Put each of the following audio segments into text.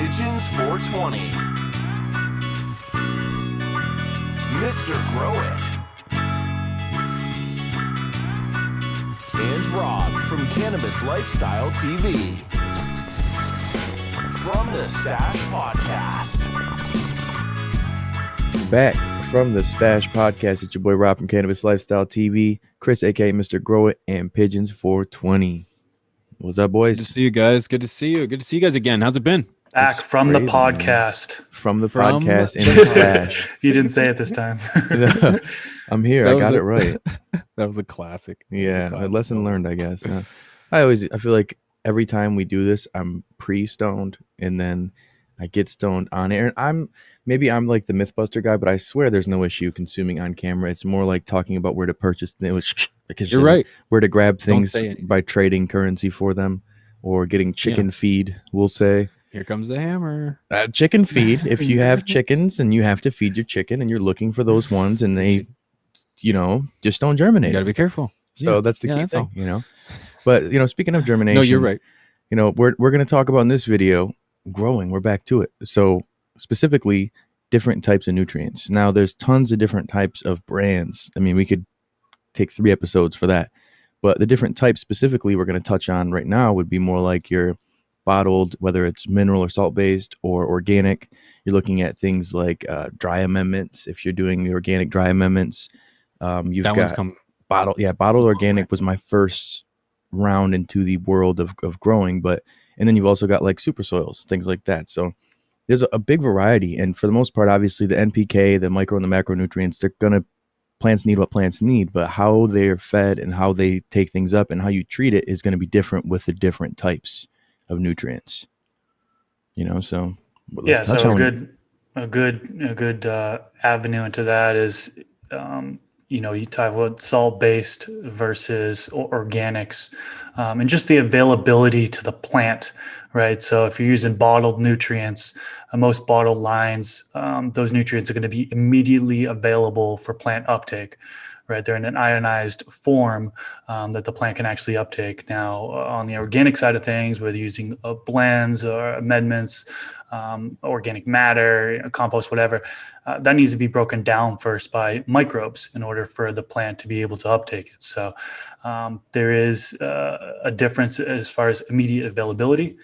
Pigeons 420. Mr. Grow It. And Rob from Cannabis Lifestyle TV. From the Stash Podcast. Back from the Stash Podcast, it's your boy Rob from Cannabis Lifestyle TV, Chris, aka Mr. Grow It, and Pigeons 420. What's up, boys? Good to see you guys. Good to see you. Good to see you guys again. How's it been? Back from the podcast. From the podcast in the Stash. You didn't say it this time. I'm here. I got it right. That was a classic. Yeah, a lesson learned, I guess. I feel like every time we do this, I'm pre-stoned, and then I get stoned on air. I'm like the Mythbuster guy, but I swear there's no issue consuming on camera. It's more like talking about where to purchase things. Because you're right. Where to grab things by trading currency for them, or getting chicken feed. We'll say. Here comes the hammer. Chicken feed. If you have chickens and you have to feed your chicken, and you're looking for those ones, and they, just don't germinate. You got to be careful. So that's the key thing, But speaking of germination, no, you're right. We're going to talk about in this video growing. We're back to it. So specifically, different types of nutrients. Now, there's tons of different types of brands. I mean, we could take 3 episodes for that. But the different types specifically we're going to touch on right now would be more like your bottled, whether it's mineral or salt-based or organic. You're looking at things like dry amendments. If you're doing the organic dry amendments, you've got bottled. Yeah, bottled organic was my first round into the world of growing, and then you've also got like super soils, things like that. So there's a big variety, and for the most part, obviously the NPK, the micro and the macronutrients, plants need what plants need, but how they're fed and how they take things up and how you treat it is going to be different with the different types of nutrients. So a good avenue into that is you talk about salt-based versus organics, and just the availability to the plant, right? So if you're using bottled nutrients, most bottled lines, those nutrients are going to be immediately available for plant uptake, right? They're in an ionized form that the plant can actually uptake. Now, on the organic side of things, whether using blends or amendments, organic matter, compost, whatever, that needs to be broken down first by microbes in order for the plant to be able to uptake it. So there is a difference as far as immediate availability.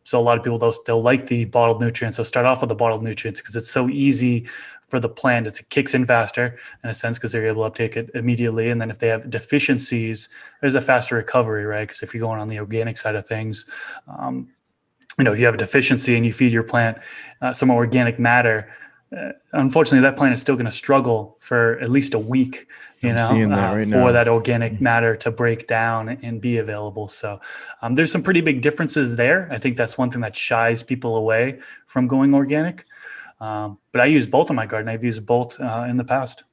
So a lot of people, they'll like the bottled nutrients. They'll start off with the bottled nutrients because it's so easy for the plant. It kicks in faster in a sense because they're able to uptake it immediately. And then if they have deficiencies, there's a faster recovery, right? Because if you're going on the organic side of things, if you have a deficiency and you feed your plant some organic matter, unfortunately, that plant is still going to struggle for at least a week, that organic matter to break down and be available. So there's some pretty big differences there. I think that's one thing that shies people away from going organic. But I use both in my garden. I've used both in the past.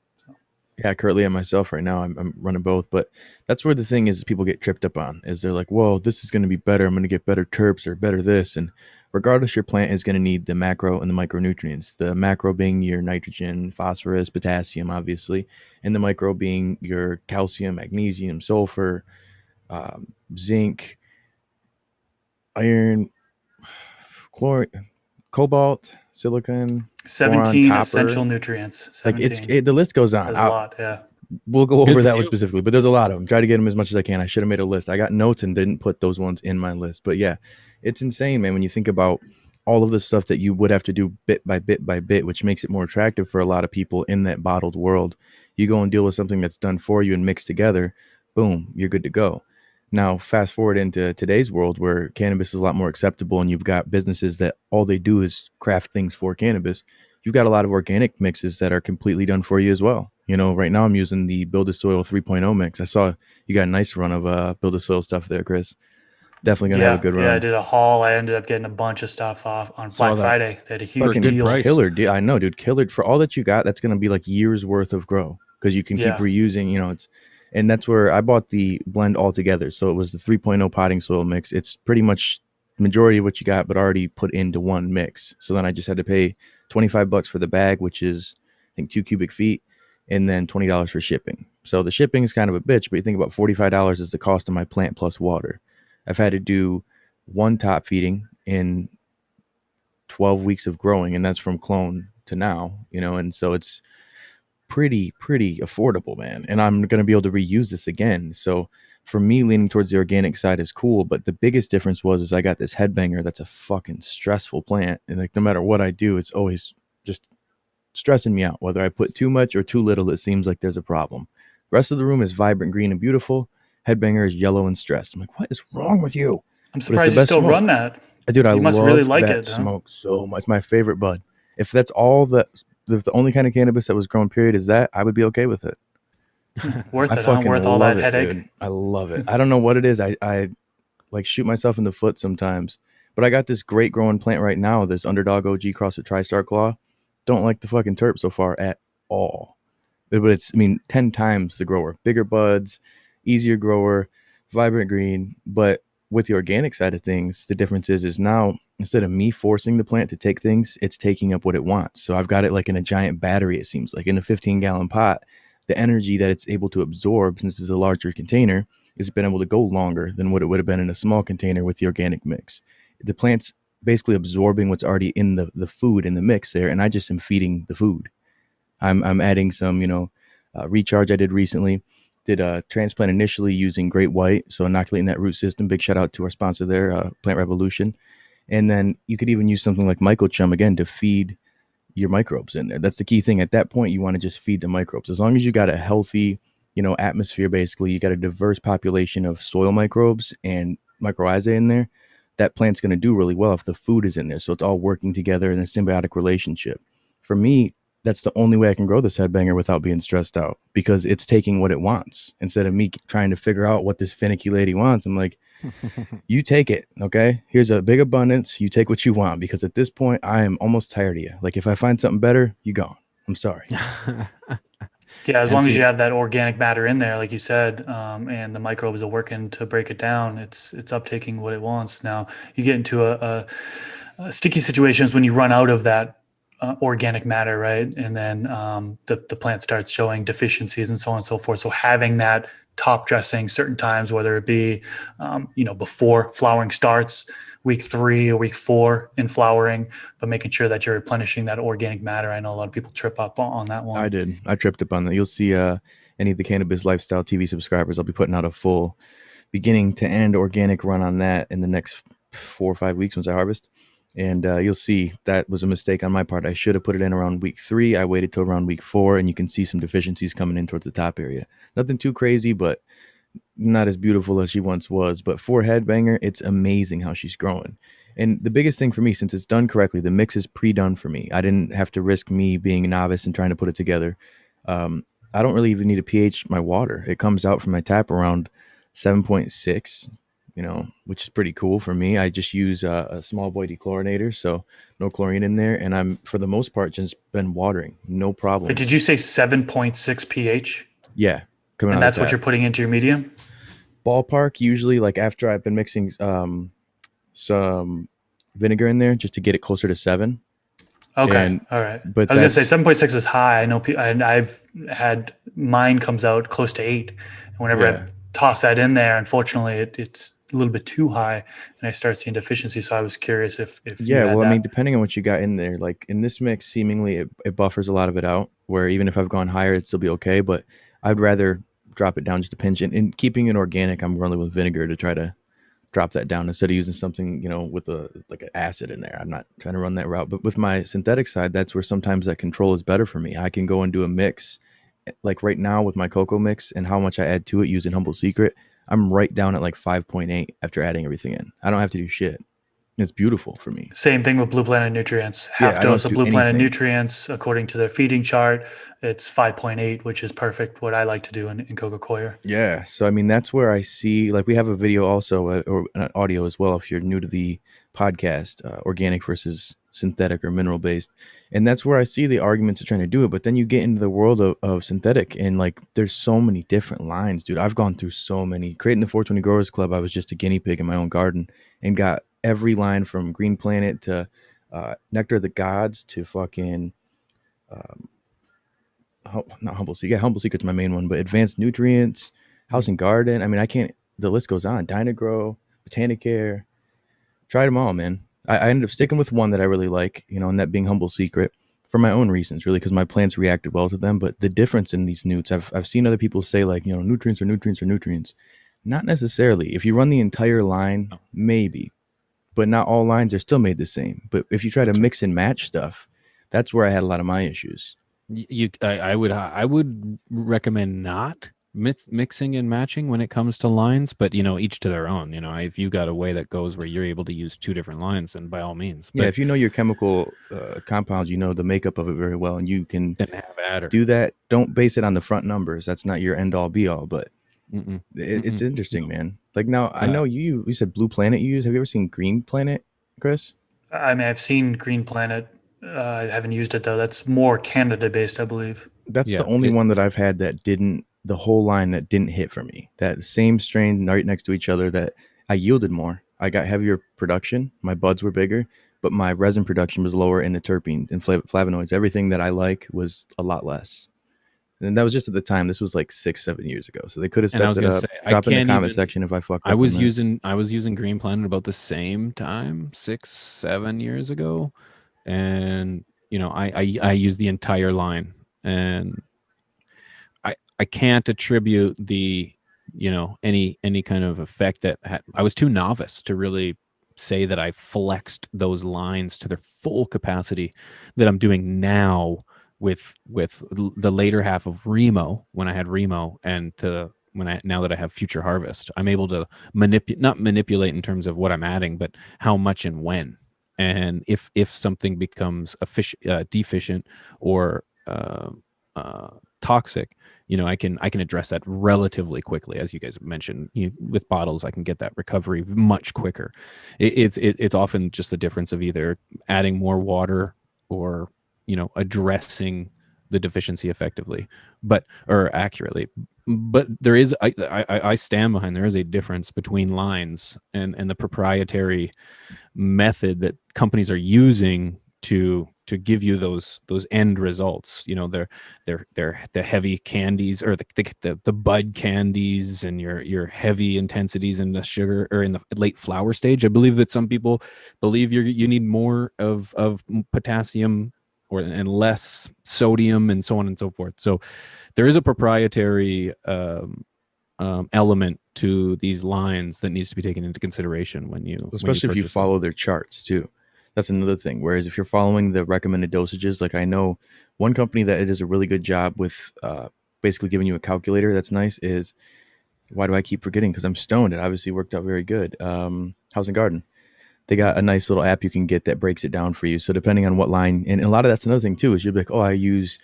Yeah, currently myself right now, I'm running both. But that's where the thing is people get tripped up on, is they're like, whoa, this is going to be better. I'm going to get better terps or better this. And regardless, your plant is going to need the macro and the micronutrients. The macro being your nitrogen, phosphorus, potassium, obviously. And the micro being your calcium, magnesium, sulfur, zinc, iron, cobalt, silicon, 17 boron, essential nutrients. 17. Like the list goes on. There's a lot, yeah. We'll go over that one specifically, but there's a lot of them. Try to get them as much as I can. I should have made a list. I got notes and didn't put those ones in my list. But yeah, it's insane, man, when you think about all of the stuff that you would have to do bit by bit by bit, which makes it more attractive for a lot of people in that bottled world. You go and deal with something that's done for you and mixed together, boom, you're good to go. Now, fast forward into today's world where cannabis is a lot more acceptable and you've got businesses that all they do is craft things for cannabis. You've got a lot of organic mixes that are completely done for you as well. Right now I'm using the Build a Soil 3.0 mix. I saw you got a nice run of Build a Soil stuff there, Chris. Definitely going to have a good run. Yeah, I did a haul. I ended up getting a bunch of stuff off on Black Friday. They had a huge deal. Killer deal. I know, dude. Killer. For all that you got, that's going to be like years worth of grow because you can keep reusing, and that's where I bought the blend all together. So it was the 3.0 potting soil mix. It's pretty much majority of what you got, but already put into one mix. So then I just had to pay $25 for the bag, which is I think 2 cubic feet, and then $20 for shipping. So the shipping is kind of a bitch, but you think about $45 is the cost of my plant plus water. I've had to do one top feeding in 12 weeks of growing, and that's from clone to now, and so it's pretty affordable, man. And I'm going to be able to reuse this again. So for me, leaning towards the organic side is cool, but the biggest difference is I got this headbanger that's a fucking stressful plant, and like no matter what I do, it's always just stressing me out. Whether I put too much or too little, it seems like there's a problem. The rest of the room is vibrant green and beautiful. Headbanger is yellow and stressed. I'm like, what is wrong with you? I'm surprised you still run that. Dude, I must love really like that it, huh? smoke so much. My favorite bud. If that's all that, if the only kind of cannabis that was grown, period, is that, I would be okay with it. Worth I it, huh? fucking Worth all love that it, headache. dude. I love it. I don't know what it is. I like shoot myself in the foot sometimes. But I got this great growing plant right now, this Underdog OG CrossFit TriStar Claw. Don't like the fucking terp so far at all. But it's, 10 times the grower. Bigger buds, easier grower, vibrant green. But with the organic side of things, the difference is now, instead of me forcing the plant to take things, it's taking up what it wants. So I've got it like in a giant battery, it seems like, in a 15-gallon pot. The energy that it's able to absorb, since it's a larger container, has been able to go longer than what it would have been in a small container with the organic mix. The plant's basically absorbing what's already in the food in the mix there, and I just am feeding the food. I'm adding some, recharge I did recently. Did a transplant initially using Great White, so inoculating that root system. Big shout out to our sponsor there, Plant Revolution. And then you could even use something like Mycochum again to feed your microbes in there. That's the key thing. At that point, you want to just feed the microbes. As long as you got a healthy, atmosphere, basically, you got a diverse population of soil microbes and mycorrhizae in there, that plant's going to do really well if the food is in there. So it's all working together in a symbiotic relationship. For me, that's the only way I can grow this headbanger without being stressed out, because it's taking what it wants. Instead of me trying to figure out what this finicky lady wants, I'm like, you take it, okay? Here's a big abundance. You take what you want, because at this point, I am almost tired of you. Like, if I find something better, you gone. I'm sorry. Yeah, as long as you have that organic matter in there, like you said, and the microbes are working to break it down, it's uptaking what it wants. Now, you get into a sticky situations when you run out of that organic matter, right? And then the plant starts showing deficiencies and so on and so forth. So having that top dressing certain times, whether it be, before flowering starts, week 3 or week 4 in flowering, but making sure that you're replenishing that organic matter. I know a lot of people trip up on that one. I did. I tripped up on that. You'll see any of the Cannabis Lifestyle TV subscribers, I'll be putting out a full beginning to end organic run on that in the next 4 or 5 weeks once I harvest. And you'll see that was a mistake on my part. I should have put it in around week 3. I waited till around week 4, and you can see some deficiencies coming in towards the top area. Nothing too crazy, but not as beautiful as she once was. But for headbanger, it's amazing how she's growing. And the biggest thing for me, since it's done correctly, the mix is pre-done for me. I didn't have to risk me being a novice and trying to put it together. I don't really even need to pH my water. It comes out from my tap around 7.6. Which is pretty cool for me. I just use a small boy dechlorinator, so no chlorine in there. And I'm, for the most part, just been watering. No problem. Wait, did you say 7.6 pH? Yeah. And that's what you're putting into your medium? Ballpark, usually, like after I've been mixing some vinegar in there just to get it closer to 7. Okay. All right. But I was going to say 7.6 is high. I know, and I've had, mine comes out close to 8. And whenever I toss that in there, unfortunately, it's a little bit too high, and I start seeing deficiency. So I was curious if depending on what you got in there, like in this mix, seemingly it buffers a lot of it out, where even if I've gone higher, it'd still be okay. But I'd rather drop it down just a pinch. And keeping it organic, I'm running with vinegar to try to drop that down instead of using something, with like an acid in there. I'm not trying to run that route. But with my synthetic side, that's where sometimes that control is better for me. I can go and do a mix, like right now with my cocoa mix and how much I add to it using Humble Secret. I'm right down at like 5.8 after adding everything in. I don't have to do shit. It's beautiful for me. Same thing with Blue Planet Nutrients. Half dose of Blue Planet Nutrients, according to their feeding chart, it's 5.8, which is perfect. What I like to do in Coco Coir. Yeah. So, that's where I see, like, we have a video also, or an audio as well, if you're new to the podcast, organic versus synthetic or mineral based. And that's where I see the arguments of trying to do it. But then you get into the world of synthetic, and like, there's so many different lines, dude. I've gone through so many. Creating the 420 Growers Club, I was just a guinea pig in my own garden and got every line from Green Planet to Nectar of the Gods to fucking not Humble Secret. Yeah, Humble Secret's my main one, but Advanced Nutrients, House and Garden. I can't, the list goes on. Dynagrow, Botanicare. Tried them all, man. I ended up sticking with one that I really like, and that being Humble Secret for my own reasons, really, because my plants reacted well to them. But the difference in these newts, I've seen other people say like, nutrients are nutrients are nutrients. Not necessarily. If you run the entire line, No. maybe, but not all lines are still made the same. But if you try to That's right. mix and match stuff, that's where I had a lot of my issues. I would recommend not mixing and matching when it comes to lines, but each to their own. If you got a way that goes where you're able to use two different lines, then by all means. Yeah, But if you know your chemical compounds, you know the makeup of it very well, and you can then have at her. do that. Don't base it on the front numbers. That's not your end all be all, but Mm-mm. it's Mm-mm. interesting, man. Like now, I know you said Blue Planet you use. Have you ever seen Green Planet, Chris? I mean, I've seen Green Planet. I haven't used it though. That's more Canada based, I believe. That's the Yeah, only one that I've had that didn't, the whole line that didn't hit for me. That same strain right next to each other that I yielded more. I got heavier production. My buds were bigger, but my resin production was lower and the terpenes and flavonoids. Everything that I like was a lot less. And that was just at the time. This was like 6-7 years ago. So they could have And I was stepped it gonna up. say, I Drop in the can't comment even. section if I fucked up. I was on that. using Green Planet about the same time, 6-7 years ago, and I use the entire line, and I can't attribute the any kind of effect that I was too novice to really say that I flexed those lines to their full capacity that I'm doing now with the later half of Remo, when I had Remo, and now that I have Future Harvest, I'm able to not manipulate in terms of what I'm adding, but how much and when. And if something becomes deficient or toxic, I can address that relatively quickly. As you guys mentioned, with bottles, I can get that recovery much quicker. It's often just the difference of either adding more water or addressing the deficiency effectively, or accurately. But there is, I stand behind, there is a difference between lines and the proprietary method that companies are using to give you those end results. They're the heavy candies, or the bud candies, and your heavy intensities in the sugar or in the late flower stage. I believe that some people believe you need more of potassium and less sodium, and so on and so forth. So there is a proprietary element to these lines that needs to be taken into consideration when you Especially if you purchase them. follow their charts too. That's another thing. Whereas if you're following the recommended dosages, like I know one company that does a really good job with basically giving you a calculator that's nice is, why do I keep forgetting? Because I'm stoned. It obviously worked out very good. House and Garden. They got a nice little app you can get that breaks it down for you. So depending on what line, and a lot of that's another thing too, is you'll be like, oh, I use,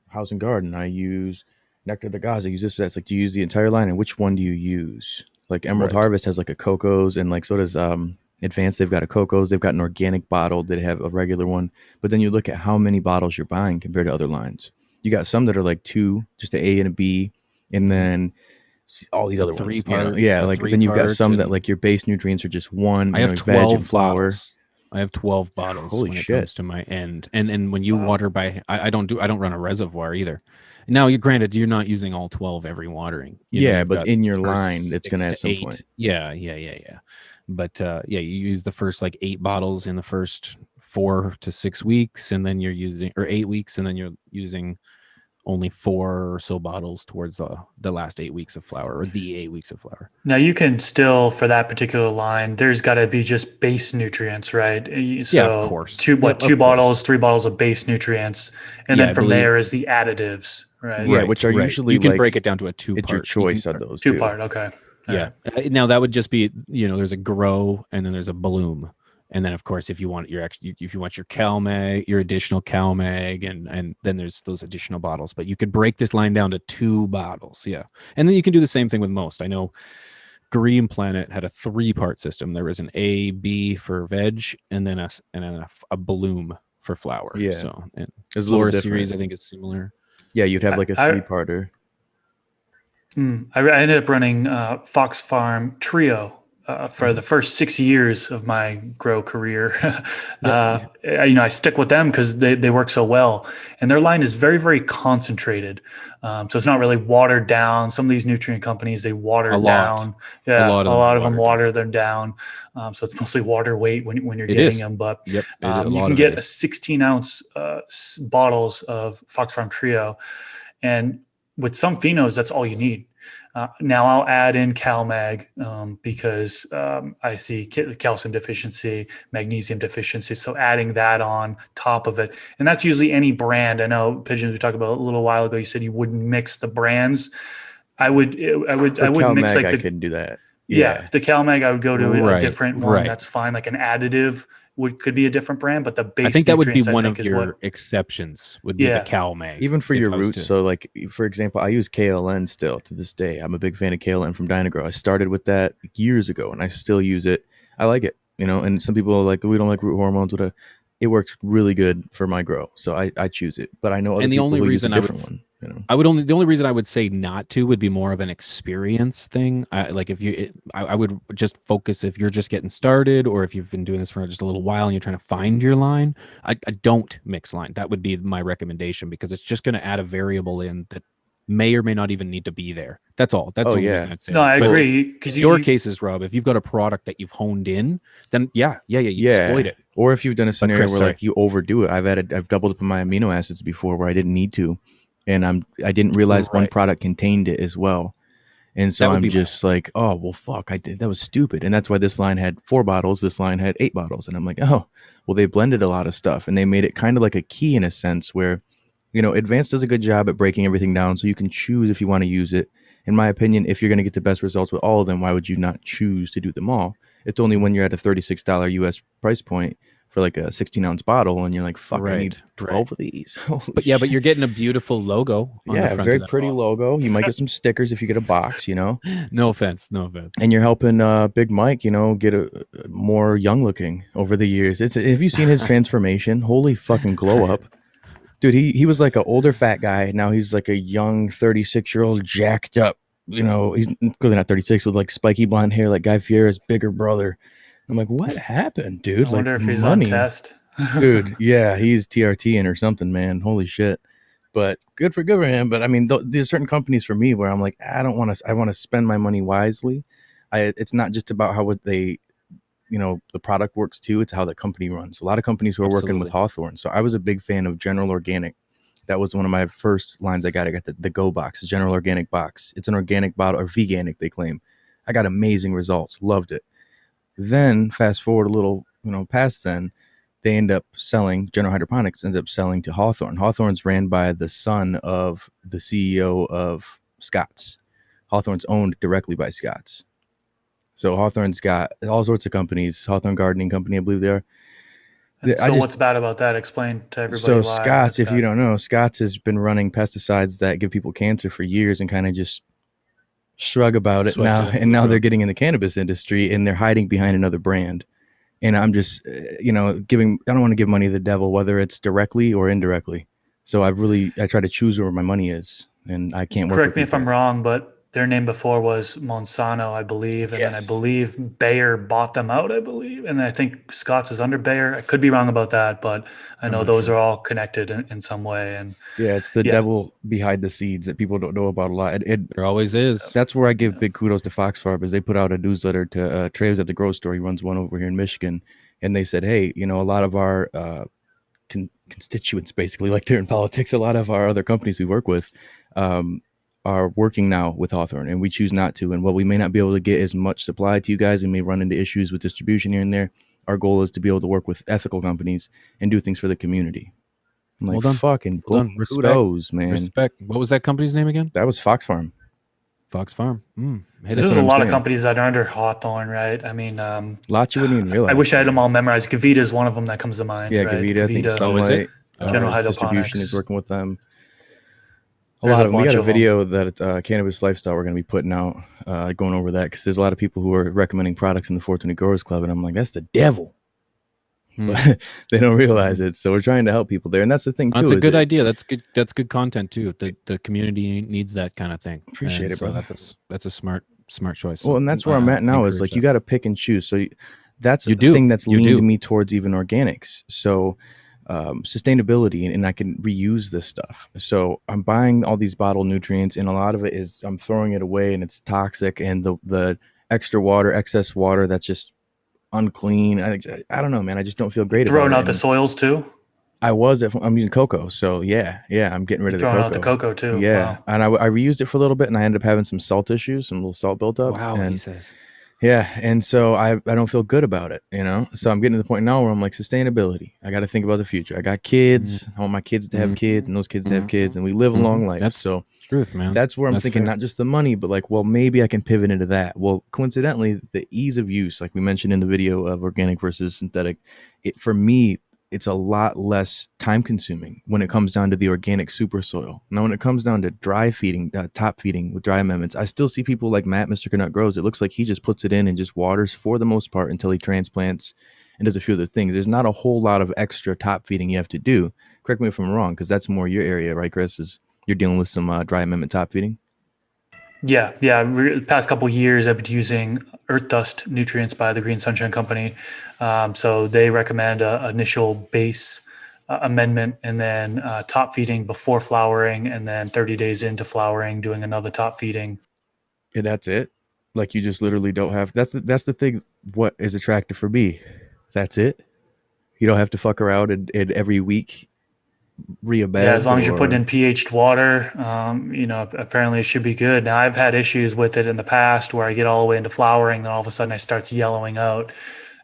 House and Garden. I use Nectar de Gaza. I use this. That's like, do you use the entire line, and which one do you use? Like Emerald Right. Harvest has like a Coco's, and like so does Advanced. They've got a Coco's. They've got an organic bottle. They have a regular one. But then you look at how many bottles you're buying compared to other lines. You got some that are like two, just an A and a B, and then all these other ones. Yeah, like then you've got some that like your base nutrients are just one. I have veg and 12 flour. bottles. I have 12 bottles Holy when it shit. comes to my end. And when you water by, I don't run a reservoir either. Now, granted, you're not using all 12 every watering. Yeah, you've but got in your the first line, it's 6 gonna to at some 8. point. Yeah. But you use the first like 8 bottles in the first 4 to 6 weeks, and then you're using, or 8 weeks, and then you're using only 4 or so bottles towards the last 8 weeks of flour, or the 8 weeks of flour. Now you can still, for that particular line, there's got to be just base nutrients, right? So Yeah, of course. two Yep, of bottles, course. 3 bottles of base nutrients, and Yeah, then I from believe- there is the additives, right? Yeah, which are usually you can like, break it down to a 2-part. it's your choice of those 2-part, okay. All Yeah. right. Now that would just be, there's a grow, and then there's a bloom. And then of course, if you want your CalMag, your additional CalMag, and then there's those additional bottles, but you could break this line down to 2 bottles. Yeah. And then you can do the same thing with most. I know Green Planet had a 3-part system. There was an A, B for veg, and then a bloom for flower. Yeah. So, and It's a little Flora different. series, I think it's similar. Yeah, you'd have like a 3-parter. I ended up running Fox Farm Trio for the first 6 years of my grow career. I stick with them because they work so well, and their line is very, very concentrated. So it's not really watered down. Some of these nutrient companies, they water down. Yeah, a lot of them water them down. So it's mostly water weight when you're getting them. But you can get a 16-ounce bottles of Fox Farm Trio, and with some phenos, that's all you need. Now I'll add in CalMag because I see calcium deficiency, magnesium deficiency. So adding that on top of it, and that's usually any brand. I know Pigeons, we talked about a little while ago. You said you wouldn't mix the brands. I wouldn't mix like I could do that. Yeah, the CalMag, I would go to a different one. That's fine. Like an additive could be a different brand, but the base. I think that would be one of your exceptions. Would be the CalMag, even for your roots. So, like for example, I use KLN still to this day. I'm a big fan of KLN from Dynagrow. I started with that years ago, and I still use it. I like it, And some people are like, we don't like root hormones. It works really good for my grow, so I choose it. But I know other people who use a different one. The only reason I would say not to would be more of an experience thing. I would just focus if you're just getting started, or if you've been doing this for just a little while and you're trying to find your line. I don't mix line. That would be my recommendation, because it's just going to add a variable in that may or may not even need to be there. That's all. That's the only reason I'd say. No, I agree. Because your cases, Rob, if you've got a product that you've honed in, then you exploit it. Or if you've done a scenario where like you overdo it. I've doubled up on my amino acids before where I didn't need to. And I didn't realize one product contained it as well. And so I'm just like, oh, well, fuck, that was stupid. And that's why this line had 4 bottles. This line had 8 bottles. And I'm like, oh, well, they blended a lot of stuff. And they made it kind of like a key in a sense where, Advanced does a good job at breaking everything down. So you can choose if you want to use it. In my opinion, if you're going to get the best results with all of them, why would you not choose to do them all? It's only when you're at a $36 US price point for like a 16-ounce bottle, and you're like, fuck, I need 12 of these. But you're getting a beautiful logo on the front very pretty logo. You might get some stickers if you get a box, No offense. And you're helping Big Mike, get a more young looking over the years. Have you seen his transformation? Holy fucking glow up. Dude, he was like an older fat guy. Now he's like a young 36-year-old jacked up. He's clearly not 36, with like spiky blonde hair like Guy Fieri's bigger brother. I'm like, what happened, dude? I wonder if he's on test. Dude, yeah, he's TRTing or something, man. Holy shit. But good for him. But I mean, there's certain companies for me where I'm like, I want to spend my money wisely. It's not just about how the product works too. It's how the company runs. A lot of companies who are working with Hawthorne. So I was a big fan of General Organic. That was one of my first lines I got. I got the Go box, the General Organic box. It's an organic bottle, or veganic, they claim. I got amazing results. Loved it. Then fast forward a little, past then, they end up selling, General Hydroponics ends up selling to Hawthorne. Hawthorne's ran by the son of the CEO of Scott's. Hawthorne's owned directly by Scott's. So Hawthorne's got all sorts of companies. Hawthorne Gardening Company, I believe they are. So what's bad about that? Explain to everybody. So Scott's, if you don't know, Scott's has been running pesticides that give people cancer for years and kind of just shrug about it now. And now they're getting in the cannabis industry and they're hiding behind another brand. And I'm just, I don't want to give money to the devil, whether it's directly or indirectly. So I try to choose where my money is, and I can't work. Correct me if I'm wrong, but their name before was Monsanto, I believe. And then I believe Bayer bought them out, I believe. And I think Scott's is under Bayer. I could be wrong about that, but I know those are all connected in some way. And it's the devil behind the seeds that people don't know about a lot. There always is. That's where I give big kudos to Fox Farm, is they put out a newsletter to Travis at the Grow Store. He runs one over here in Michigan. And they said, hey, a lot of our constituents, basically, like they're in politics, a lot of our other companies we work with, are working now with Hawthorne, and we choose not to. And while we may not be able to get as much supply to you guys, we may run into issues with distribution here and there. Our goal is to be able to work with ethical companies and do things for the community. I'm like, fucking kudos, man. Respect. What was that company's name again? That was Fox Farm. Fox Farm. There's a lot of companies that are under Hawthorne, right? I mean, lots you wouldn't even realize. I wish I had them all memorized. Gavita is one of them that comes to mind. Yeah, right? Gavita. I think Sunlight, General Hydroponics Distribution is working with them. We got a video that Cannabis Lifestyle we're going to be putting out, going over that, because there's a lot of people who are recommending products in the 420 Growers Club, and I'm like, that's the devil. But they don't realize it. So we're trying to help people there, and that's the thing too. That's a good idea. That's good. That's good content too. The community needs that kind of thing. Appreciate it, so brother. That's a smart smart choice. Well, and that's where I'm at now is like, you got to pick and choose. So that's the thing that's leaned me towards even organics. So sustainability, and I can reuse this stuff. So I'm buying all these bottled nutrients, and a lot of it is I'm throwing it away, and it's toxic, and the extra water, excess water, that's just unclean. I don't know, man. I just don't feel great about it. Throwing out the soils too? I'm using cocoa, so yeah, I'm getting rid of the cocoa. Throwing out the cocoa too. Yeah, wow. And I reused it for a little bit, and I ended up having some salt issues, some little salt built up. Wow, and, he says. Yeah, and so I don't feel good about it, you know. So I'm getting to the point now where I'm like, sustainability. I got to think about the future. I got kids. I want my kids to have kids, and those kids to have kids, and we live a long life. That's so truth, man. That's where I'm thinking, not just the money, but like, well, maybe I can pivot into that. Well, coincidentally, the ease of use, like we mentioned in the video of organic versus synthetic, for me, it's a lot less time consuming when it comes down to the organic super soil. Now, when it comes down to dry feeding, top feeding with dry amendments, I still see people like Matt, Mr. Canuck Grows. It looks like he just puts it in and just waters for the most part until he transplants and does a few other things. There's not a whole lot of extra top feeding you have to do. Correct me if I'm wrong, because that's more your area, right, Chris? You're dealing with some dry amendment top feeding? Yeah. The past couple of years, I've been using earth dust nutrients by the Green Sunshine Company. So they recommend an initial base amendment, and then top feeding before flowering, and then 30 days into flowering, doing another top feeding. Yeah, that's it. Like, you just literally don't have. That's the thing. What is attractive for me? That's it. You don't have to fuck around and every week re-abed. Yeah, as long as you're putting in pH'd water, apparently it should be good. Now, I've had issues with it in the past where I get all the way into flowering, then all of a sudden it starts yellowing out.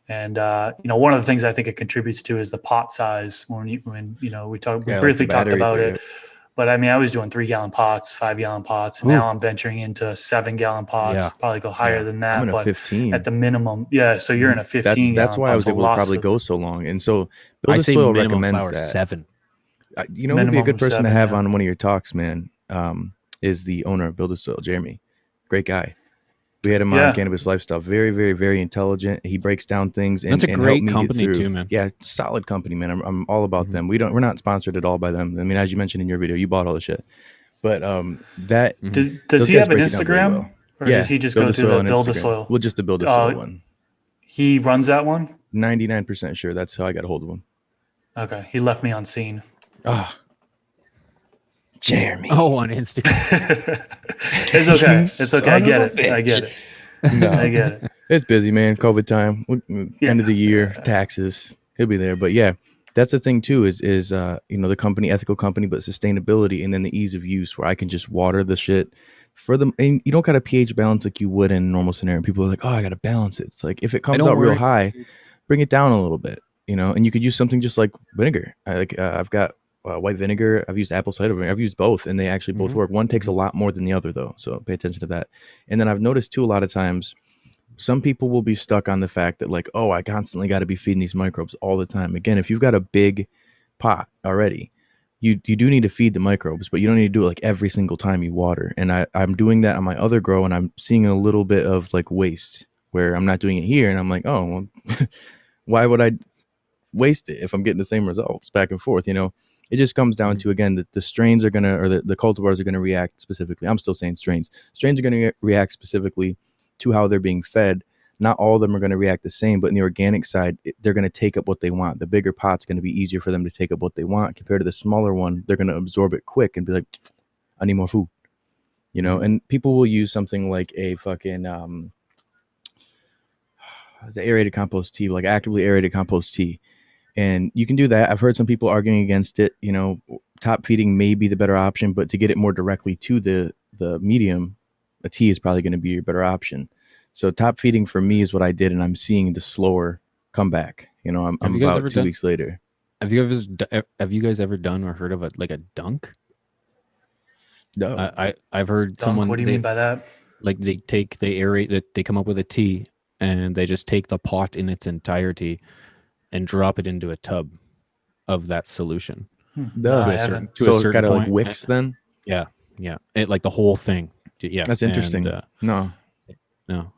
And one of the things I think it contributes to is the pot size. We briefly talked about it. But I mean, I was doing 3-gallon pots, 5-gallon pots. And now I'm venturing into 7-gallon pots. Yeah. Probably go higher than that. I'm in a 15 at the minimum. Yeah, so you're in a 15. That's why I was able to probably go so long. And so Build a Soil recommends that 7. You know, who'd be a good person to have on one of your talks, man, is the owner of Build a Soil, Jeremy. Great guy. We had him on Cannabis Lifestyle. Very, very, very intelligent. He breaks down things. And, that's a great company too, man. Yeah, solid company, man. I'm all about them. We're not sponsored at all by them. I mean, as you mentioned in your video, you bought all the shit. But does he have an Instagram? Or does he just go through the Build a Soil? Well, just the Build a Soil one. He runs that one? 99% sure. That's how I got a hold of him. Okay. He left me on scene. Jeremy. On Instagram. It's okay. It's okay. I get it. No, I get it. It's busy, man. COVID time, end of the year, taxes. He'll be there. But yeah, that's the thing too. Is the company, ethical company, but sustainability, and then the ease of use, where I can just water the shit for them, and you don't got a pH balance like you would in a normal scenario. People are like, "Oh, I got to balance it." It's like, if it comes out real high, bring it down a little bit. And you could use something just like vinegar. I've got white vinegar. I've used apple cider vinegar. I've used both, and they actually both work. One takes a lot more than the other, though, so pay attention to that. And then I've noticed too, a lot of times, some people will be stuck on the fact that, like, I constantly got to be feeding these microbes all the time. Again, if you've got a big pot already, you do need to feed the microbes, but you don't need to do it like every single time you water. And I'm doing that on my other grow, and I'm seeing a little bit of like waste where I'm not doing it here, and I'm like, oh, well, why would I waste it if I'm getting the same results back and forth? It just comes down to, again, that the strains are gonna, or the cultivars are gonna react specifically. I'm still saying strains are gonna react specifically to how they're being fed. Not all of them are going to react the same, but in the organic side, they're going to take up what they want. The bigger pot's going to be easier for them to take up what they want compared to the smaller one. They're going to absorb it quick and be like, I need more food, and people will use something like a fucking, the aerated compost tea, like actively aerated compost tea. And you can do that. I've heard some people arguing against it. Top feeding may be the better option, but to get it more directly to the medium, a tea is probably going to be your better option. So top feeding for me is what I did, and I'm seeing the slower comeback. I'm about 2 weeks later. Have you guys ever done or heard of a dunk? No. I've heard dunk, someone. What do you mean by that? Like they aerate it. They come up with a tea, and they just take the pot in its entirety and drop it into a tub of that solution. No, I haven't. So it's kind of like Wicks then? Yeah. It, like the whole thing. Yeah. That's interesting. And, no. No,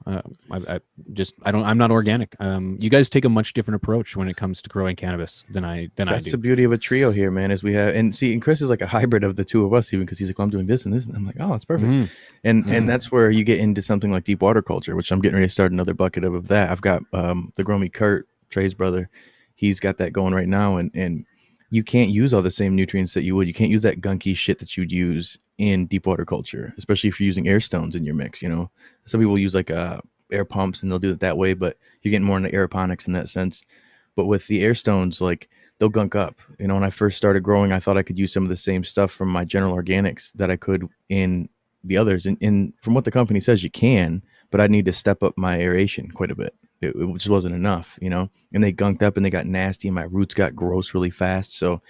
I'm not organic. You guys take a much different approach when it comes to growing cannabis than I That's do. the beauty of a trio here, man. Is we have and Chris is like a hybrid of the two of us, even because he's like, well, I'm doing this and this, and I'm like, oh, it's perfect. Mhm. And that's where you get into something like deep water culture, which I'm getting ready to start another bucket of that. I've got the Grow Me Kurt, Trey's brother. He's got that going right now, and you can't use all the same nutrients that you would. You can't use that gunky shit that you'd use in deep water culture, especially if you're using air stones in your mix. You know, some people use like air pumps and they'll do it that way, but you're getting more into aeroponics in that sense. But with the air stones, like they'll gunk up. You know, when I first started growing, I thought I could use some of the same stuff from my general organics that I could in the others. And from what the company says, you can, but I need to step up my aeration quite a bit. It just wasn't enough, you know. And they gunked up and they got nasty, and my roots got gross really fast. So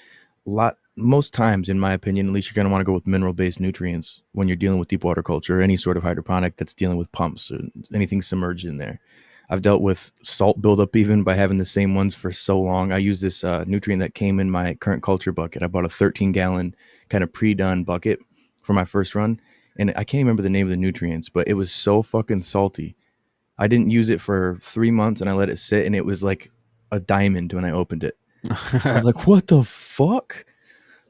most times, in my opinion, at least, you're going to want to go with mineral-based nutrients when you're dealing with deep water culture or any sort of hydroponic that's dealing with pumps or anything submerged in there. I've dealt with salt buildup even by having the same ones for so long. I use this nutrient that came in my current culture bucket. I bought a 13-gallon kind of pre-done bucket for my first run, and I can't remember the name of the nutrients, but it was so fucking salty. I didn't use it for 3 months, and I let it sit, and it was like a diamond when I opened it. I was like, what the fuck?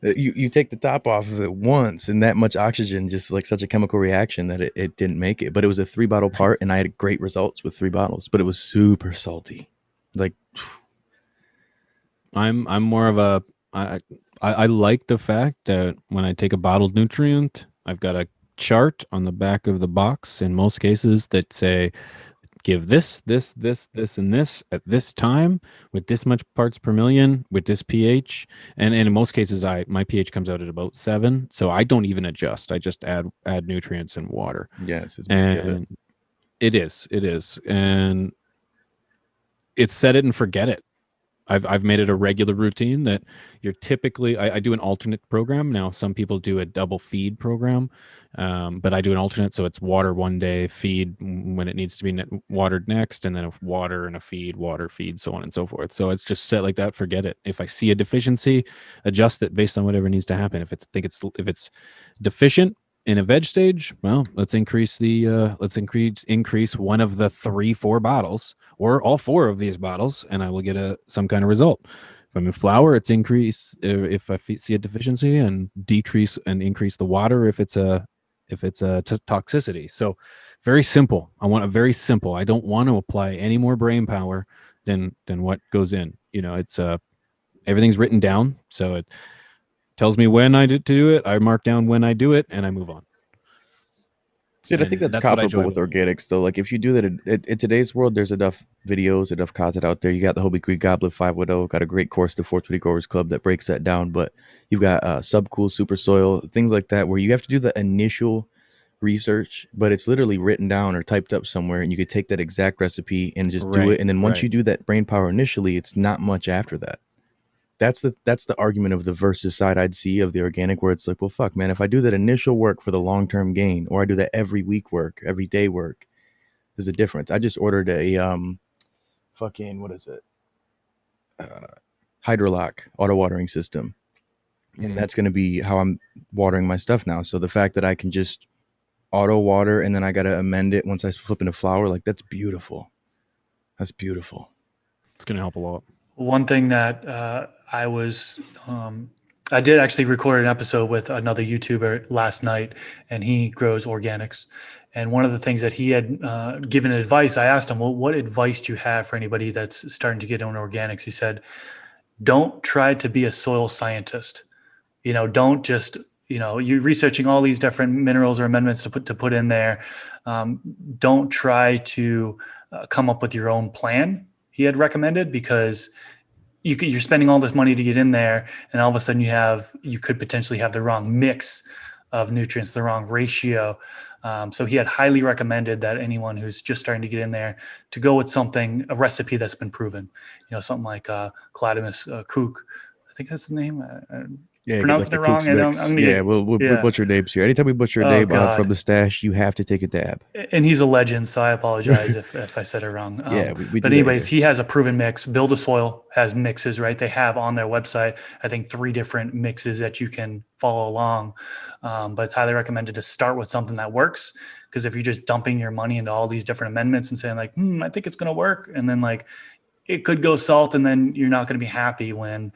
You take the top off of it once, and that much oxygen, just like such a chemical reaction that it didn't make it. But it was a 3-bottle part, and I had great results with 3 bottles, but it was super salty. Like, I'm more of a I like the fact that when I take a bottled nutrient, I've got a chart on the back of the box in most cases that say give this, and this at this time with this much parts per million with this pH. And in most cases, my pH comes out at about 7. So I don't even adjust. I just add nutrients and water. yes, it's And it is. And it's set it and forget it. I've made it a regular routine that you're typically, I do an alternate program. Now, some people do a double feed program, but I do an alternate. So it's water one day, feed when it needs to be watered next, and then a water and a feed, water, feed, so on and so forth. So it's just set like that. Forget it. If I see a deficiency, adjust it based on whatever needs to happen. If it's deficient in a veg stage, well, let's increase one of the 3-4 bottles or all 4 of these bottles, and I will get some kind of result. If I'm in flour, it's increase if I see a deficiency, and decrease and increase the water if it's a toxicity. So very simple. I want a very simple. I don't want to apply any more brain power than what goes in. You know, it's everything's written down, so it tells me when I did to do it. I mark down when I do it, and I move on. See, I think that's comparable with organics, though. Like, if you do that in today's world, there's enough videos, enough content out there. You got the Hobie Creek Goblet 510, got a great course, the 420 Growers Club, that breaks that down. But you've got Subcool, Super Soil, things like that, where you have to do the initial research, but it's literally written down or typed up somewhere, and you could take that exact recipe and just do it. And then once you do that brain power initially, it's not much after that. That's the argument of the versus side I'd see of the organic, where it's like, well, fuck, man, if I do that initial work for the long-term gain, or I do that every week work, every day work, there's a difference. I just ordered a what is it? Hydrolock auto watering system. And that's going to be how I'm watering my stuff now. So the fact that I can just auto water, and then I got to amend it once I flip into flower, like, that's beautiful. That's beautiful. It's going to help a lot. One thing that I did actually record an episode with another YouTuber last night, and he grows organics. And one of the things that he had given advice, I asked him, well, what advice do you have for anybody that's starting to get into organics? He said, don't try to be a soil scientist. You know, don't just, you're researching all these different minerals or amendments to put in there. Don't try to come up with your own plan, he had recommended, because you're spending all this money to get in there, and all of a sudden you could potentially have the wrong mix of nutrients, the wrong ratio. So he had highly recommended that anyone who's just starting to get in there to go with a recipe that's been proven, something like Cladamus Kook. I think that's the name. Yeah, get pronouncing like it the wrong, Kooks and I'm mix. gonna Yeah, get we'll yeah. butcher names here. Anytime we butcher a Oh name God. from the stash, you have to take a dab. And he's a legend, so I apologize if I said it wrong. Yeah, we But do that anyways, here. he has a proven mix. Build a Soil has mixes, right? They have on their website, I think 3 different mixes that you can follow along. But it's highly recommended to start with something that works, because if you're just dumping your money into all these different amendments and saying like, I think it's going to work, and then like it could go south, and then you're not going to be happy when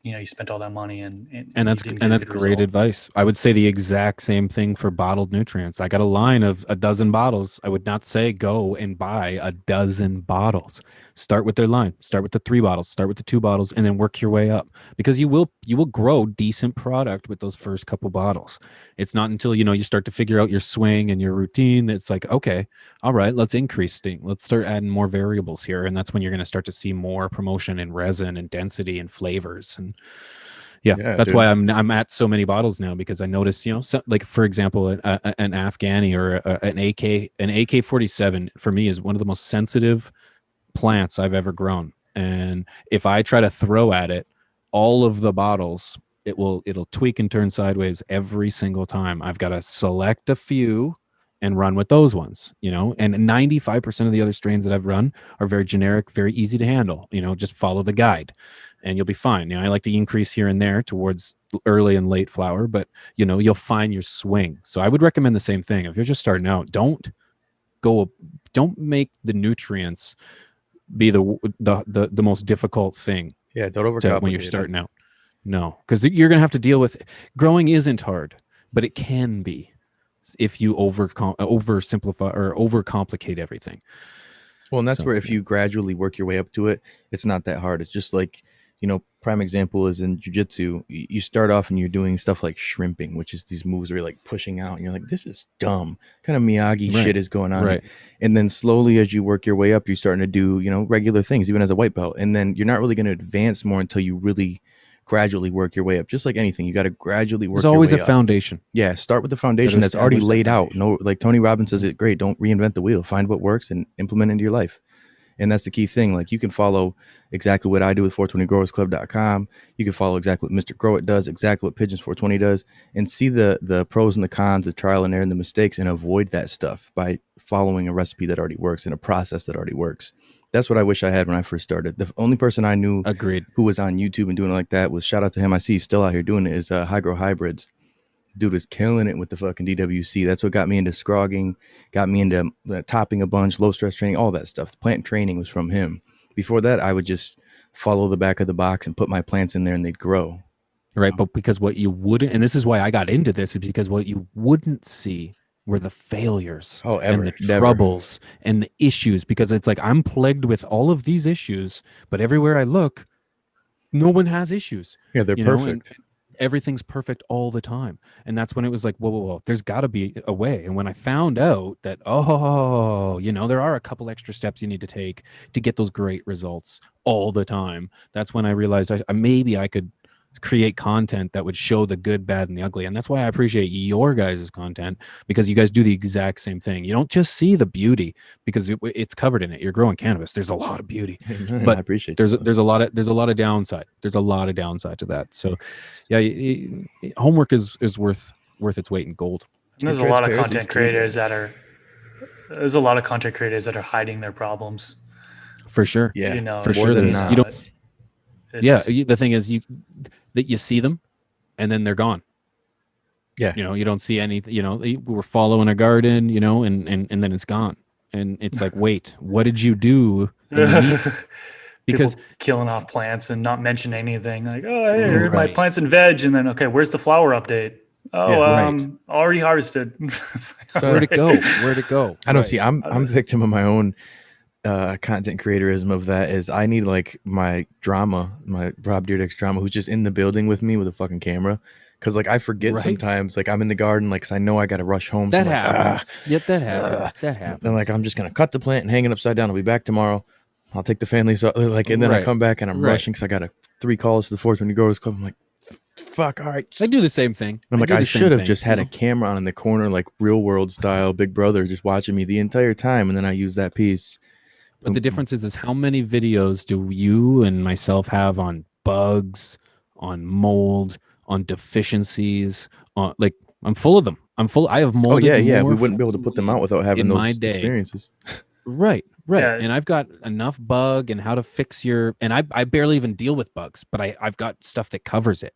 you spent all that money and And you that's didn't get and a that's good great result. advice. I would say the exact same thing for bottled nutrients. I got a line of a dozen bottles. I would not say go and buy a dozen bottles. Start with their line. Start with the 3 bottles. Start with the 2 bottles, and then work your way up, because you will grow decent product with those first couple bottles. It's not until you start to figure out your swing and your routine that's like, okay, all right, let's increase things. Let's start adding more variables here, and that's when you're going to start to see more promotion in resin and density and flavors. And yeah, Yeah, that's dude. why I'm at so many bottles now, because I notice, like for example, an Afghani or an AK-47 for me is one of the most sensitive plants I've ever grown. And if I try to throw at it, all of the bottles, it'll tweak and turn sideways every single time. I've got to select a few and run with those ones, and 95% of the other strains that I've run are very generic, very easy to handle. Just follow the guide and you'll be fine. I like to increase here and there towards early and late flower, but you'll find your swing. So I would recommend the same thing. If you're just starting out, don't make the nutrients be the most difficult thing Yeah, don't overcomplicate when you're it. starting out. No, because you're going to have to deal with growing isn't hard, but it can be if you oversimplify or overcomplicate everything. Well, and that's So, where if you gradually work your way up to it, it's not that hard. It's just like, prime example is in jiu-jitsu. You start off and you're doing stuff like shrimping, which is these moves where you're like pushing out and you're like, this is dumb. Kind of Miyagi Right. shit is going on. Right. And then slowly as you work your way up, you're starting to do, regular things, even as a white belt. And then you're not really going to advance more until you really gradually work your way up. Just like anything, you got to gradually work there's always your a way up. foundation. Yeah, start with the foundation Gotta that's already establish that laid out. foundation. No, like Tony Robbins says it great. Don't reinvent the wheel. Find what works and implement it into your life. And that's the key thing. Like you can follow exactly what I do with 420growersclub.com. You can follow exactly what Mr. Grow It does, exactly what Pigeons 420 does, and see the pros and the cons, the trial and error and the mistakes, and avoid that stuff by following a recipe that already works and a process that already works. That's what I wish I had when I first started. The only person I knew Agreed. who was on YouTube and doing it like that was, shout out to him, I see he's still out here doing it, is High Grow Hybrids. Dude was killing it with the fucking DWC. That's what got me into scrogging, got me into topping a bunch, low stress training, all that stuff. The plant training was from him. Before that, I would just follow the back of the box and put my plants in there and they'd grow. Right. But because what you wouldn't, and this is why I got into this, is because what you wouldn't see were the failures and the troubles and the issues, because it's like I'm plagued with all of these issues, but everywhere I look, no one has issues. Yeah, they're perfect. Everything's perfect all the time. And that's when it was like, whoa, there's got to be a way. And when I found out that, there are a couple extra steps you need to take to get those great results all the time, that's when I realized maybe I could create content that would show the good, bad, and the ugly. And that's why I appreciate your guys' content, because you guys do the exact same thing. You don't just see the beauty because it's covered in it. You're growing cannabis. There's a lot of beauty, but I appreciate there's a lot of downside. There's a lot of downside to that. So yeah, homework is worth its weight in gold. And there's a lot of content creators that are hiding their problems. For sure. Yeah. For sure. You don't. The thing is, you see them, and then they're gone. Yeah. You don't see any. We're following a garden. And then it's gone, and it's like, wait, what did you do? Because people killing off plants and not mention anything, like, oh, hey, here's my plants and veg, and then okay, where's the flower update? Already harvested. Where'd it go? I don't see. I'm a victim of my own content creatorism of that. Is I need like my drama, my Rob Dyrdek's drama, who's just in the building with me with a fucking camera, because like I forget sometimes, like I'm in the garden, like, cause I know I gotta rush home. That happens. Yep, that happens. That happens. Then like I'm just gonna cut the plant and hang it upside down. I'll be back tomorrow. I'll take the family, so like, and then I come back and I'm rushing because I got 3 calls to the 420 Growers Club. I'm like, fuck, all right. I do the same thing. I'm like, I should have just had a camera on in the corner, like real world style, Big Brother, just watching me the entire time, and then I use that piece. But the difference is how many videos do you and myself have on bugs, on mold, on deficiencies, on like I'm full of them. I have Oh molded yeah. We more wouldn't be able to put them out without having in my those day. experiences. Right. Yeah, And I've got enough bug and how to fix and I barely even deal with bugs, but I've got stuff that covers it.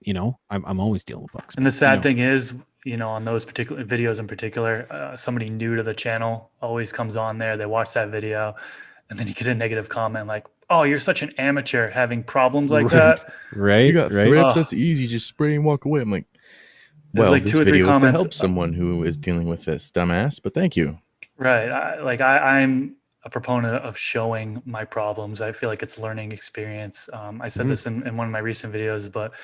I'm always dealing with bugs. and the sad thing is, on those particular videos in particular, somebody new to the channel always comes on there. They watch that video, and then you get a negative comment like, "Oh, you're such an amateur having problems like that." Right. You got right. thrips, that's easy. Just spray and walk away. I'm like, There's well, like this 2 or 3 video is to comments. help someone who is dealing with this, dumbass. But thank you. Right. I'm a proponent of showing my problems. I feel like it's learning experience. I said this in one of my recent videos, but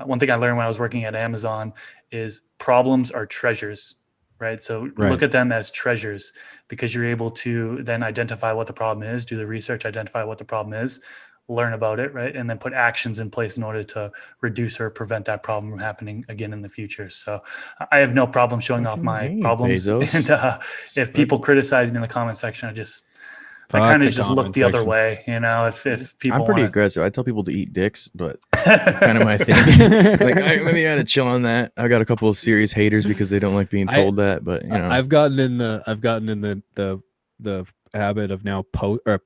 one thing I learned when I was working at Amazon is problems are treasures, right? So look at them as treasures, because you're able to then identify what the problem is, do the research, identify what the problem is, learn about it, right? And then put actions in place in order to reduce or prevent that problem from happening again in the future. So I have no problem showing off my problems. Bezos. And if people criticize me in the comment section, I kind of just look the other way, if people I'm pretty wanna... aggressive. I tell people to eat dicks, but kind of my thing. Like, maybe I gotta chill on that. I got a couple of serious haters because they don't like being told that, but I've gotten in the habit of now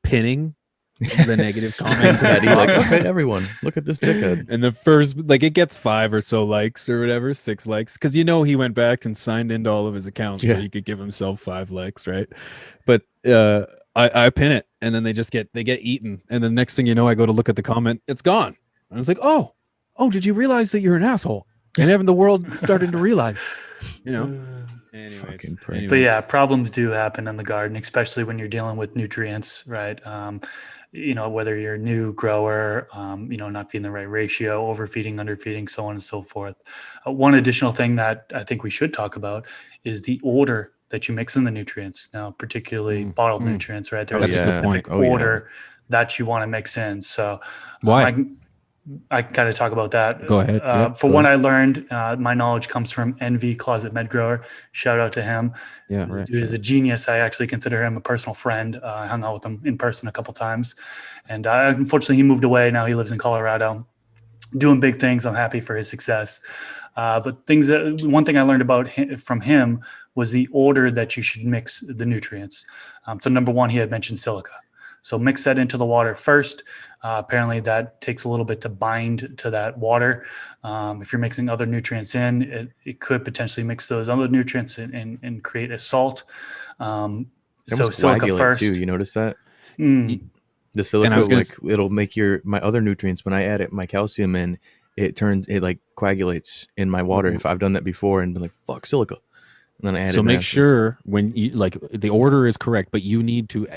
pinning the negative comments. Like, okay, everyone, look at this dickhead. And the first, it gets 5 or so likes or whatever, 6 likes, because he went back and signed into all of his accounts, so he could give himself 5 likes, right? But I pin it, and then they get eaten, and the next thing you know, I go to look at the comment, it's gone. I was like, oh, did you realize that you're an asshole? And haven't the world started to realize, Anyways. But yeah, problems do happen in the garden, especially when you're dealing with nutrients, right? Whether you're a new grower, not feeding the right ratio, overfeeding, underfeeding, so on and so forth. One additional thing that I think we should talk about is the order that you mix in the nutrients. Now, particularly bottled nutrients, right? There's a specific order that you want to mix in. So why? I kind of talk about that. Go ahead. I learned, my knowledge comes from NV Closet Med Grower. Shout out to him. Yeah, this dude is a genius. I actually consider him a personal friend. I hung out with him in person a couple times, and unfortunately he moved away. Now he lives in Colorado, doing big things. I'm happy for his success. But one thing I learned from him was the order that you should mix the nutrients. So number one, he had mentioned silica. So mix that into the water first. Apparently that takes a little bit to bind to that water. If you're mixing other nutrients in, it could potentially mix those other nutrients and create a salt. So silica first. Too. You notice that? The silica, it'll make my other nutrients, when I add my calcium in, it like coagulates in my water. If I've done that before and been like, fuck silica. And then I added so make sure when you the order is correct, but you need to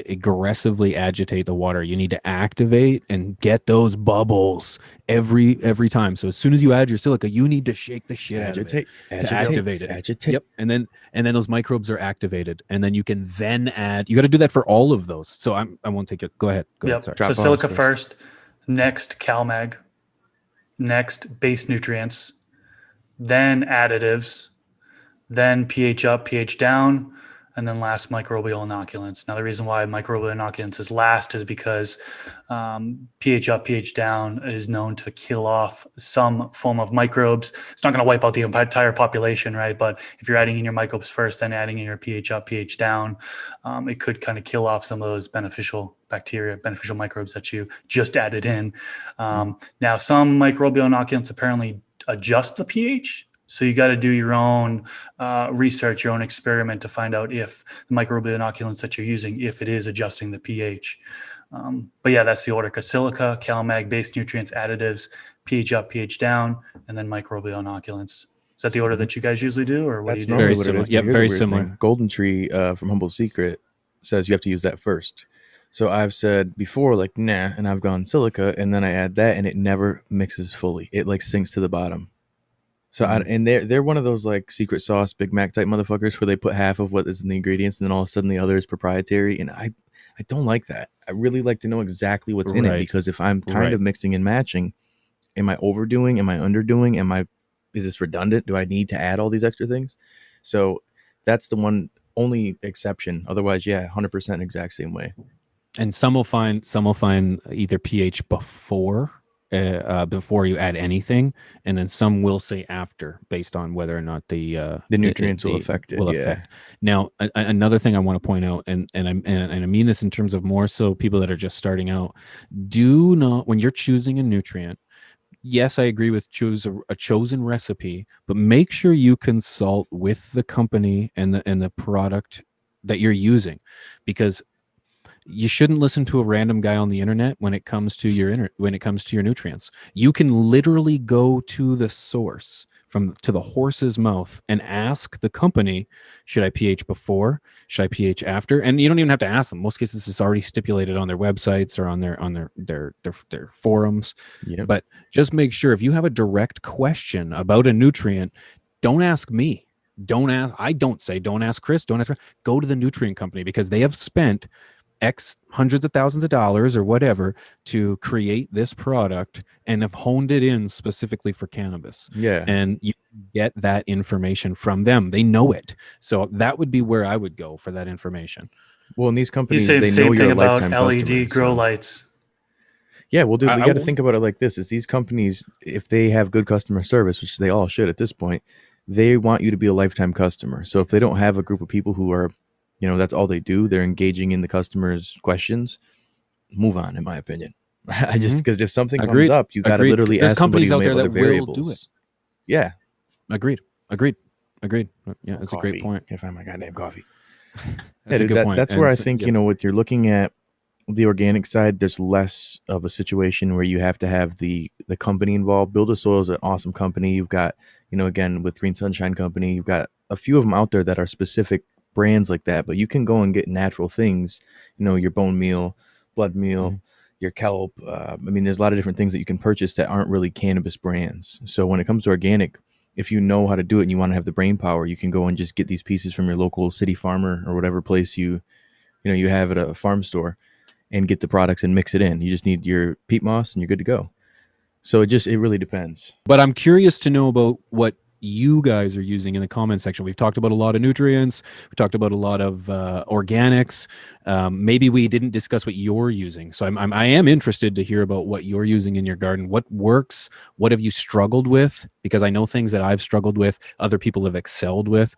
aggressively agitate the water. You need to activate and get those bubbles every time. So as soon as you add your silica, you need to shake the shit out of it to activate it. Agitate. Yep. And then those microbes are activated, and then you can then add. You got to do that for all of those. So I won't take it. Go ahead. Yep. So silica first, next CalMag, next base nutrients, then additives, then pH up, pH down, and then last microbial inoculants. Now, the reason why microbial inoculants is last is because pH up, pH down is known to kill off some form of microbes. It's not going to wipe out the entire population, right? But if you're adding in your microbes first, then adding in your pH up, pH down, it could kind of kill off some of those beneficial bacteria, beneficial microbes that you just added in. Now, some microbial inoculants apparently adjust the pH. So you got to do your own research, your own experiment to find out if the microbial inoculants that you're using, if it is adjusting the pH. But yeah, that's the order: silica, CalMag, base nutrients, additives, pH up, pH down, and then microbial inoculants. Is that the order that you guys usually do, or what do you do? Very similar. Yeah, very similar. Golden Tree from Humble Secret says you have to use that first. So I've said before, like, nah, and I've gone silica, and then I add that, and it never mixes fully. It like sinks to the bottom. So and they're one of those like secret sauce Big Mac type motherfuckers where they put half of what is in the ingredients and then all of a sudden the other is proprietary. And I don't like that. I really like to know exactly what's in it, because if I'm kind of mixing and matching, am I overdoing? Am I underdoing? Is this redundant? Do I need to add all these extra things? So that's the one only exception. Otherwise, yeah, 100% exact same way. And some will find either pH before before you add anything, and then some will say after, based on whether or not the nutrients will affect it. affect. Now, another thing I want to point out, and I mean this in terms of more so people that are just starting out, do not, when you're choosing a nutrient, yes, I agree with choose a chosen recipe, but make sure you consult with the company and the product that you're using, because you shouldn't listen to a random guy on the internet when it comes to your nutrients. You can literally go to the source, to the horse's mouth, and ask the company, should I pH before? Should I pH after? And you don't even have to ask them. Most cases it's already stipulated on their websites or on their forums. Yep. But just make sure, if you have a direct question about a nutrient, don't ask me. Don't ask Chris, go to the nutrient company, because they have spent X hundreds of thousands of dollars or whatever to create this product and have honed it in specifically for cannabis. Yeah. And you get that information from them. They know it. So that would be where I would go for that information. Well, in these You companies, say the they same know thing you're a about lifetime LED customer, grow so- lights. Yeah, well, dude, we I got to will- think about it like this: is these companies, if they have good customer service, which they all should at this point, they want you to be a lifetime customer. So if they don't have a group of people who are, that's all they do, they're engaging in the customer's questions, move on, in my opinion. I just, because if something comes Agreed. up, you got to Agreed. literally There's ask somebody companies who out may have there other that will variables. do it. Yeah. Agreed. Yeah, that's a great point. Can't find my goddamn coffee. That's a dude, good point. That's And where I so- think, yeah. what you're looking at, the organic side, there's less of a situation where you have to have the company involved. Builder Soil is an awesome company. You've got, again, with Green Sunshine Company, you've got a few of them out there that are specific brands like that, but you can go and get natural things, your bone meal, blood meal, your kelp. There's a lot of different things that you can purchase that aren't really cannabis brands. So when it comes to organic, if you know how to do it and you want to have the brain power, you can go and just get these pieces from your local city farmer or whatever place you have at a farm store, and get the products and mix it in. You just need your peat moss and you're good to go. So it really depends. But I'm curious to know about what you guys are using in the comment section. We've talked about a lot of nutrients. We talked about a lot of organics. Maybe we didn't discuss what you're using. So I am interested to hear about what you're using in your garden. What works? What have you struggled with? Because I know things that I've struggled with, other people have excelled with.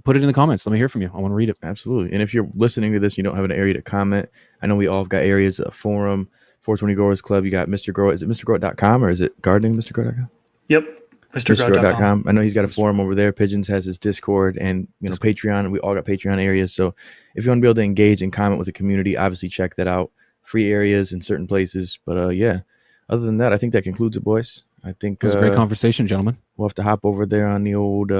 Put it in the comments. Let me hear from you. I want to read it. Absolutely. And if you're listening to this, you don't have an area to comment. I know we all have got areas, a forum, 420 Growers Club. You got Mr. Grow. Is it MrGrow.com or is it gardeningmrgrow.com? Yep. MrGrow.com. I know he's got a forum over there. Pigeons has his Discord and Patreon. We all got Patreon areas. So if you want to be able to engage and comment with the community, obviously check that out. Free areas in certain places. But yeah, other than that, I think that concludes it, boys. I think It was a great conversation, gentlemen. We'll have to hop over there on the old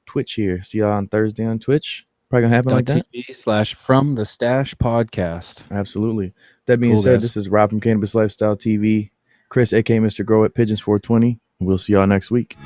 Twitch here. See y'all on Thursday on Twitch. Probably gonna happen like that. TV/From the Stash Podcast. Absolutely. That being Cool, said, guys. this is Rob from Cannabis Lifestyle TV. Chris, aka Mr. Grow at Pigeons 420. We'll see y'all next week.